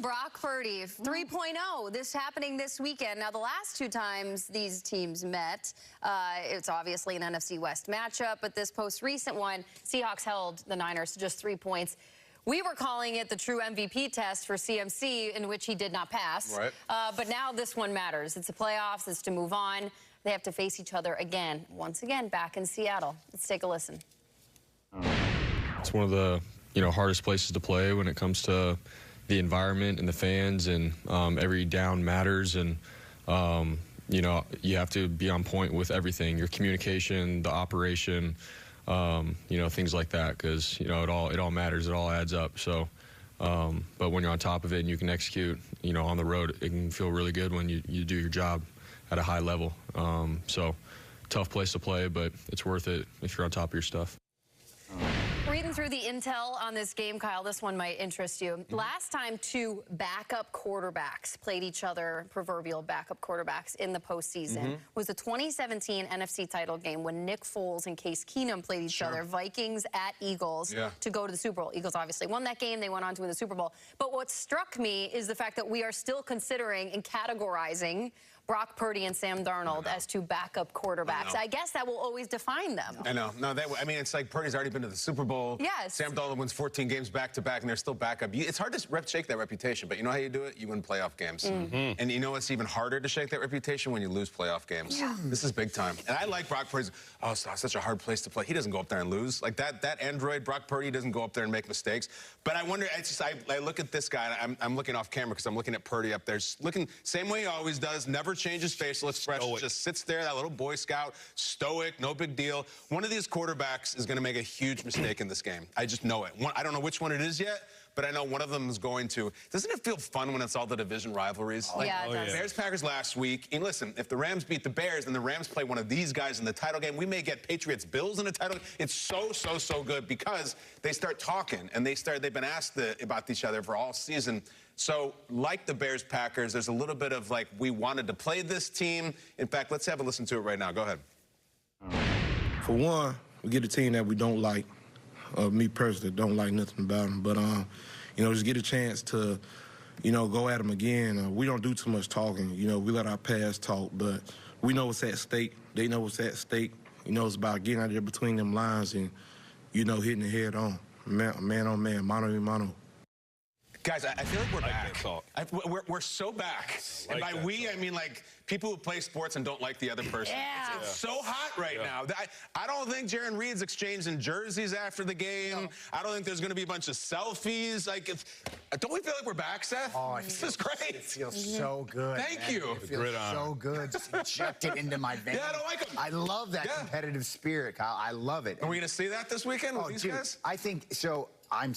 Brock Purdy, 3.0. This happening this weekend. Now, the last two times these teams met, it's obviously an NFC West matchup, but this most recent one, Seahawks held the Niners to just 3 points. We were calling it the true MVP test for CMC, in which he did not pass. Right. But now this one matters. It's the playoffs. It's to move on. They have to face each other again, once again, back in Seattle. Let's take a listen. It's one of the hardest places to play when it comes to the environment and the fans, and every down matters, and you have to be on point with everything, your communication, the operation, things like that, because it all matters, it all adds up. So but when you're on top of it and you can execute on the road, it can feel really good when you do your job at a high level. So tough place to play, but it's worth it if you're on top of your stuff. Reading through the intel on this game, Kyle, this one might interest you. Last time two backup quarterbacks played each other, proverbial backup quarterbacks, in the postseason was the 2017 NFC title game when Nick Foles and Case Keenum played each other, Vikings at Eagles, to go to the Super Bowl. Eagles obviously won that game. They went on to win the Super Bowl. But what struck me is the fact that we are still considering and categorizing Brock Purdy and Sam Darnold as two backup quarterbacks. I guess that will always define them. I know. No, I mean, it's like Purdy's already been to the Super Bowl. Yes. Sam Darnold wins 14 games back-to-back, and they're still backup. It's hard to shake that reputation, but you know how you do it? You win playoff games. And you know what's even harder to shake that reputation? When you lose playoff games. This is big time. And I like Brock Purdy. Oh, it's such a hard place to play. He doesn't go up there and lose. Like that android, Brock Purdy, doesn't go up there and make mistakes. But I wonder, I look at this guy, and I'm looking off camera because I'm looking at Purdy up there. Looking same way he always does, never changes facial expression, just sits there, that little Boy Scout, stoic, no big deal. One of these quarterbacks is going to make a huge mistake in this game. I just know it. I don't know which one it is yet, but I know one of them is going to. Doesn't it feel fun when it's all the division rivalries? Yeah, it does. Bears-Packers last week. And listen, if the Rams beat the Bears and the Rams play one of these guys in the title game, we may get Patriots-Bills in the title game. It's so good because they start talking, and they've been asked about each other for all season. So, like the Bears-Packers, there's a little bit of like, we wanted to play this team. In fact, let's have a listen to it right now. Go ahead. For one, we get a team that we don't like. Me personally, don't like nothing about them. But, just get a chance to, go at them again. We don't do too much talking. We let our past talk, but we know what's at stake. They know what's at stake. It's about getting out there between them lines and, hitting the head on. Man on man, mano a mano. Guys, I feel like we're back. We're so back. And by we, I mean like people who play sports and don't like the other person. Yeah. It's so hot right now. I don't think Jaron Reed's exchanging jerseys after the game. No. I don't think there's going to be a bunch of selfies. Like, don't we feel like we're back, Seth? Oh, this is great. It feels so good. Thank you. It feels so good. Just inject it into my veins. Yeah, I don't like them. I love that competitive spirit, Kyle. I love it. Are we going to see that this weekend with these guys? I think so. I'm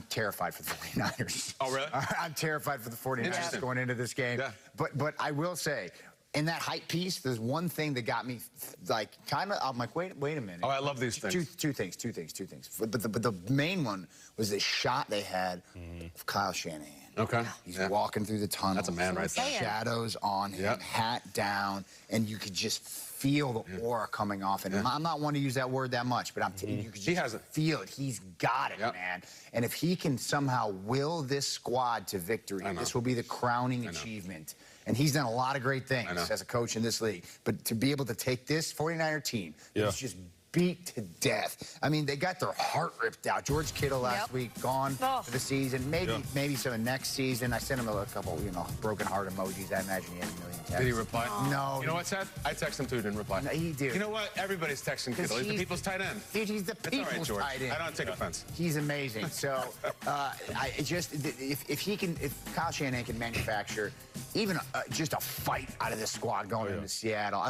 terrified for the 49ers. Oh, really? I'm terrified for the 49ers going into this game. Yeah. But I will say, in that hype piece, there's one thing that got me, like, kind of, I'm like, wait a minute. Oh, I love these things. Two things. But the main one was the shot they had of Kyle Shanahan. Okay. He's walking through the tunnel. That's a man right there. Shadows on him, hat down, and you could just feel the aura coming off. And I'm not one to use that word that much, but you could just feel it. He's got it, man. And if he can somehow will this squad to victory, this will be the crowning achievement. And he's done a lot of great things as a coach in this league. But to be able to take this 49er team, it's just beat to death. I mean, they got their heart ripped out. George Kittle last week gone for the season. Maybe some next season. I sent him a couple, broken heart emojis. I imagine he had a million texts. Did he reply? No. You know what, Seth? I texted him too, didn't reply. No, he did. You know what? Everybody's texting Kittle. He's the people's tight end. Dude, he's the people's tight end. I don't take offense. He's amazing. So, if Kyle Shanahan can manufacture even just a fight out of this squad going into Seattle.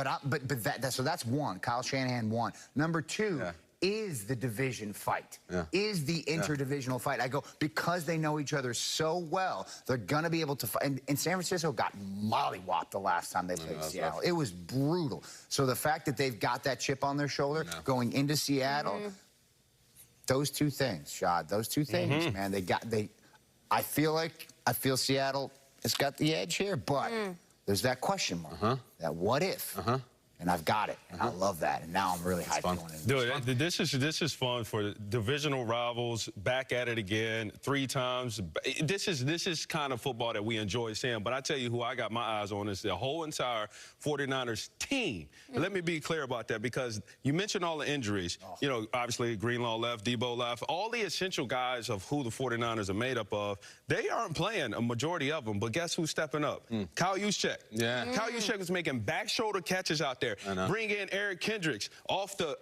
So that's one. Kyle Shanahan won. Number two is the division fight, is the interdivisional fight. I go, because they know each other so well, they're going to be able to fight. And San Francisco got mollywopped the last time they played Seattle. It was brutal. So the fact that they've got that chip on their shoulder going into Seattle, those two things, Shad, those two things, man, I feel Seattle has got the edge here, but there's that question mark, that what if. and I've got it, and I love that. And now I'm really hyped going in. Dude, this is fun for divisional rivals. Back at it again 3 times. This is kind of football that we enjoy seeing. But I tell you who I got my eyes on is the whole entire 49ers team. And let me be clear about that, because you mentioned all the injuries. You know, obviously Greenlaw left, Debo left. All the essential guys of who the 49ers are made up of, they aren't playing, a majority of them. But guess who's stepping up? Kyle Juszczyk. Yeah. Kyle Juszczyk was making back shoulder catches out there. Bring in Eric Kendricks off the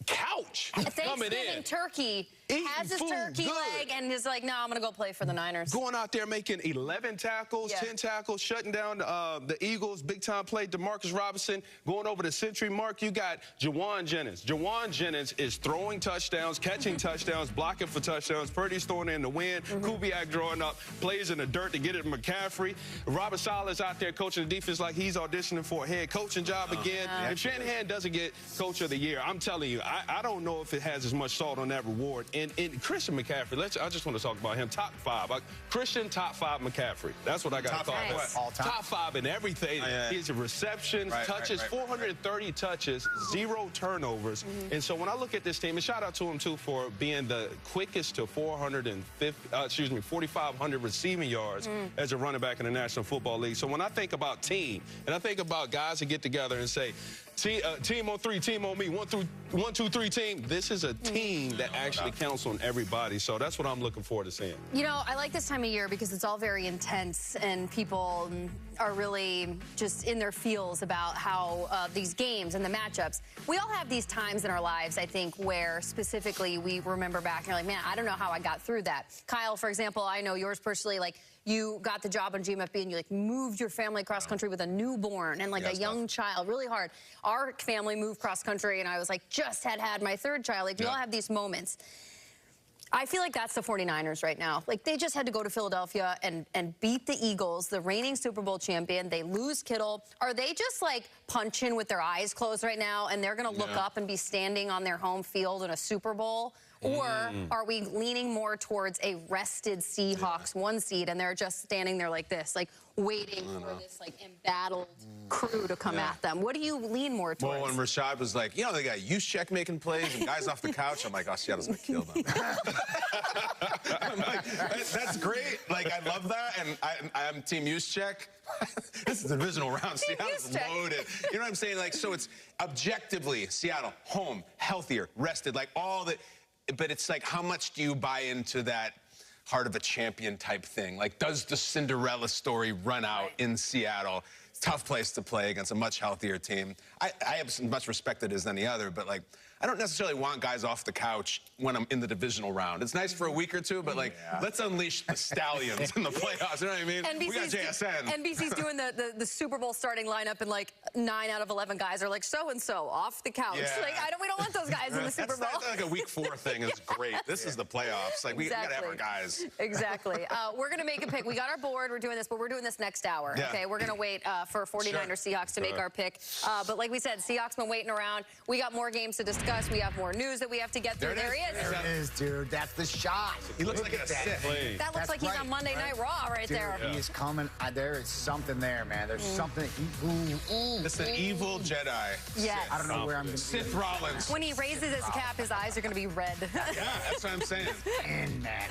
couch. Thanksgiving turkey. Has his turkey leg and is like, no, I'm going to go play for the Niners. Going out there making 11 tackles, 10 tackles, shutting down the Eagles. Big-time play, DeMarcus Robinson going over the century mark. You got Jawan Jennings. Jawan Jennings is throwing touchdowns, catching touchdowns, blocking for touchdowns. Purdy's throwing in the wind. Kubiak drawing up plays in the dirt to get it to McCaffrey. Robert Saleh's out there coaching the defense like he's auditioning for a head coaching job again. If Shanahan doesn't get Coach of the Year, I'm telling you, I don't know if it has as much salt on that reward. And Christian McCaffrey, I just want to talk about him. Top 5. Christian top 5 McCaffrey. That's what I got to call him. Top 5 in everything. His receptions, touches, 430 touches, 0 turnovers. And so when I look at this team, and shout out to him too for being the quickest to 4,500 receiving yards as a running back in the National Football League. So when I think about team, and I think about guys that get together and say, team on 3, team on me, 1, 2, 3 team. This is a team that actually counts on everybody. So that's what I'm looking forward to seeing. You know, I like this time of year because it's all very intense and people are really just in their feels about how these games and the matchups. We all have these times in our lives, I think, where specifically we remember back and you're like, man, I don't know how I got through that. Kyle, for example, I know yours personally, like, you got the job on GMFB and you like moved your family cross country with a newborn and like a young child, really hard. Our family moved cross country and I was like, just had my 3rd child. Like we all have these moments. I feel like that's the 49ers right now. Like they just had to go to Philadelphia and beat the Eagles, the reigning Super Bowl champion. They lose Kittle. Are they just like punching with their eyes closed right now and they're going to look up and be standing on their home field in a Super Bowl? Or are we leaning more towards a rested Seahawks 1 seed and they're just standing there like this, like waiting for this like embattled crew to come at them? What do you lean more towards? Well, when Rashad was like, you know, they got Juszczyk making plays and guys off the couch, I'm like, oh, Seattle's going to kill them. I'm like, that's great. Like, I love that. And I'm Team Juszczyk. This is a divisional round. Seattle's loaded. You know what I'm saying? Like, so it's objectively Seattle, home, healthier, rested, like all that. But it's like, how much do you buy into that heart of a champion type thing? Like, does the Cinderella story run out in Seattle? Tough place to play against a much healthier team. I have as much respect it as any other, but like, I don't necessarily want guys off the couch when I'm in the divisional round. It's nice for a week or two, but like, let's unleash the Stallions in the playoffs. You know what I mean? We got JSN. NBC's doing the Super Bowl starting lineup, and like 9 out of 11 guys are like so-and-so off the couch. Like, we don't want those guys in the Super Bowl. That's like a week 4 thing. It's great. This is the playoffs. Like, we got to have our guys. Exactly. We're going to make a pick. We got our board. We're doing this, but we're doing this next hour. Okay, we're going to wait for 49ers Seahawks to make our pick. But like we said, Seahawks been waiting around. We got more games to discuss. We have more news that we have to get through. There he is. There it is, dude. That's the shot. He looks like a Sith. That looks like he's on Monday Night Raw right there. He is coming. There is something there, man. There's something. It's an evil Jedi. Yes. I don't know where I'm going to Sith Rollins. When he raises his cap, his eyes are going to be red. Yeah, that's what I'm saying. And man.